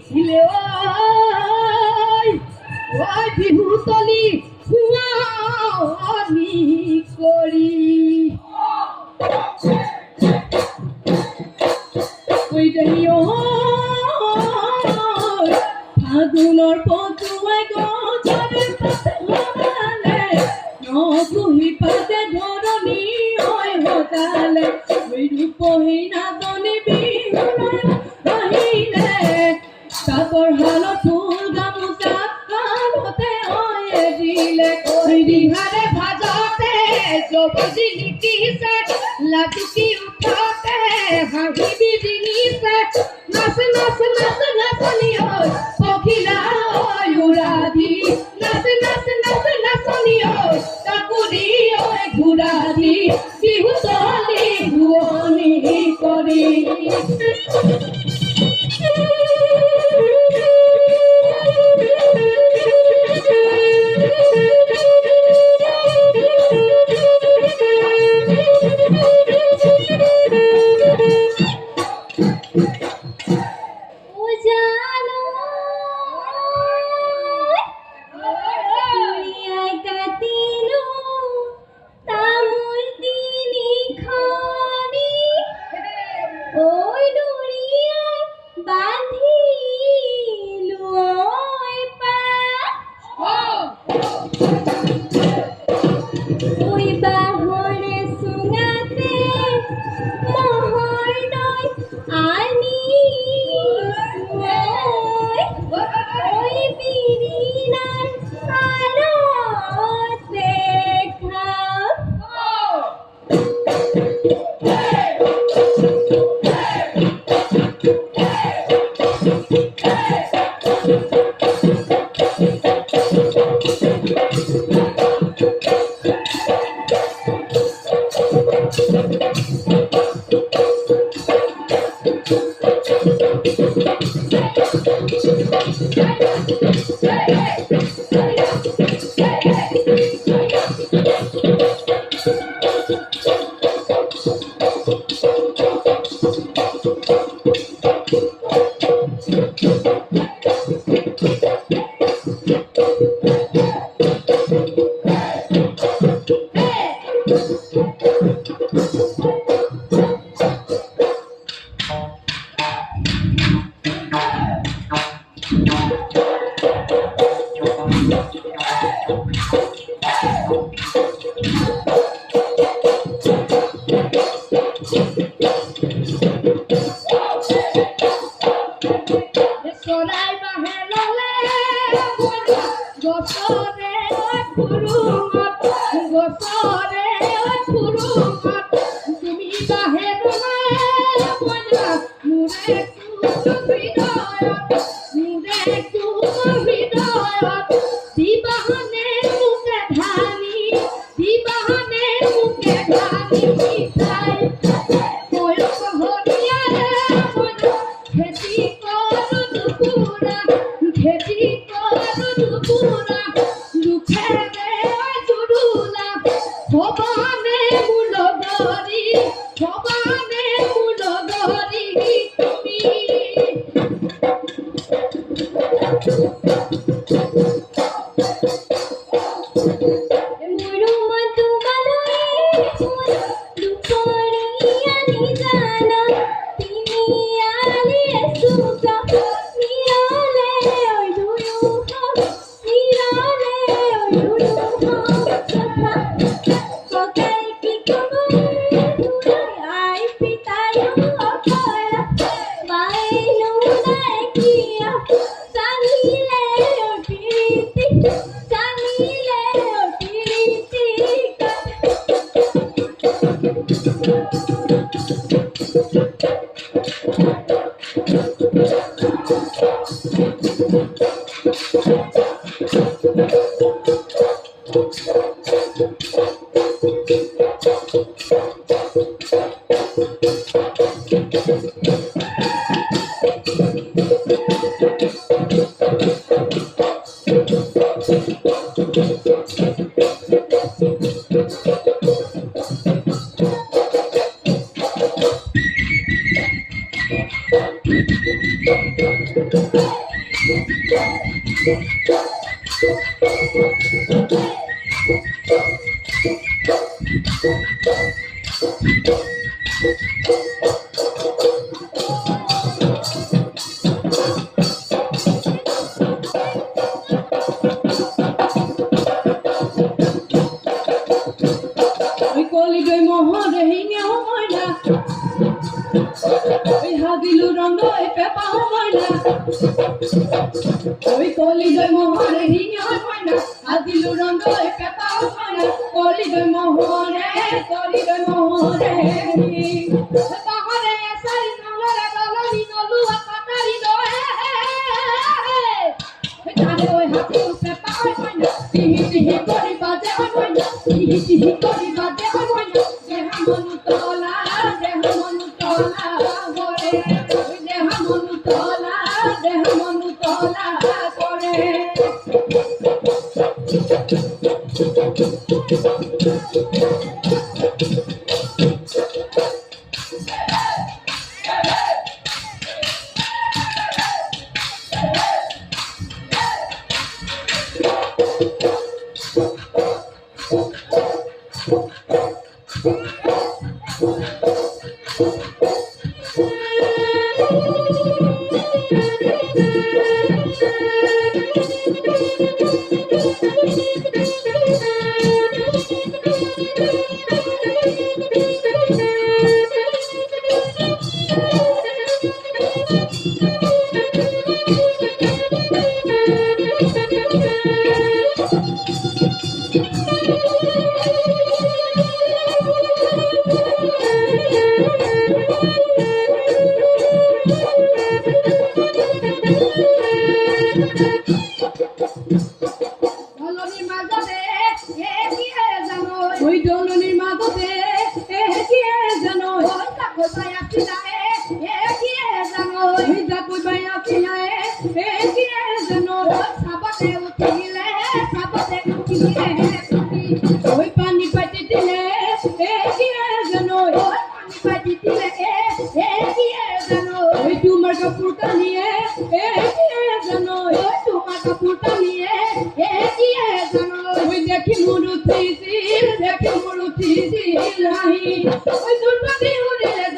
ছিলে ওই বিহুতলি আমি করি ওই দেহিও ফাগুনৰ পতুৱাই গছৰে পাতে লগালে নগুহি পাতে ধৰণী হৈ সজালে ওই ৰূপহী নাচনী বিহুলৈ আহিলে তাকৰ হালত ফুল গামোচা কাণতে হৈয়ে দিলে কৈ দিহাৰে ভাজতে জবজি লিখিছে লাটুকি উঠাতে হাঁহি বিৰিঙিছে নাচ নাচ নাচ নাচনি হৈ পখিলা হৈ উৰা দি নাচ নাচ নাচ নাচনি হৈ কাকুৰি হৈ ঘূৰা দি বিহুতলি ধুৱনি কৰি কলিগৈ মহরে হিঙেও ময়না ওই হাদিলু রঙ্গ পেপা ময়না ওই কলিগৈ মহরে হিঙেও ময়না হাদিলু রঙ্গ পেপা ময়না কলিগৈ মহরে তাহলে সাই নলরে দলনি নলুয়া কাটারি দয়ে তারে ওই হাদিলু পেপা ময়না টিহি টিহি করি বাজে ময়না টিহি টিহি করি বাজে ময়না দেহ মনু তোলা করে দেহ মনু তোলা করে ওই দলনির মাঝে এগিয়ে জানো ওই তাকো ভাই আসিলা এগিয়ে জানো ওই তাকো ভাই আসিলা এগিয়ে জানো সাবাতে উঠিলে ওই পানি পাইতে দিলে এগিয়ে জানো ওই পানি পাইতে দিলে এগিয়ে জানো ওই তোমার কাপড়টা নিয়ে এগিয়ে জানো ওই তোমার কাপড়টা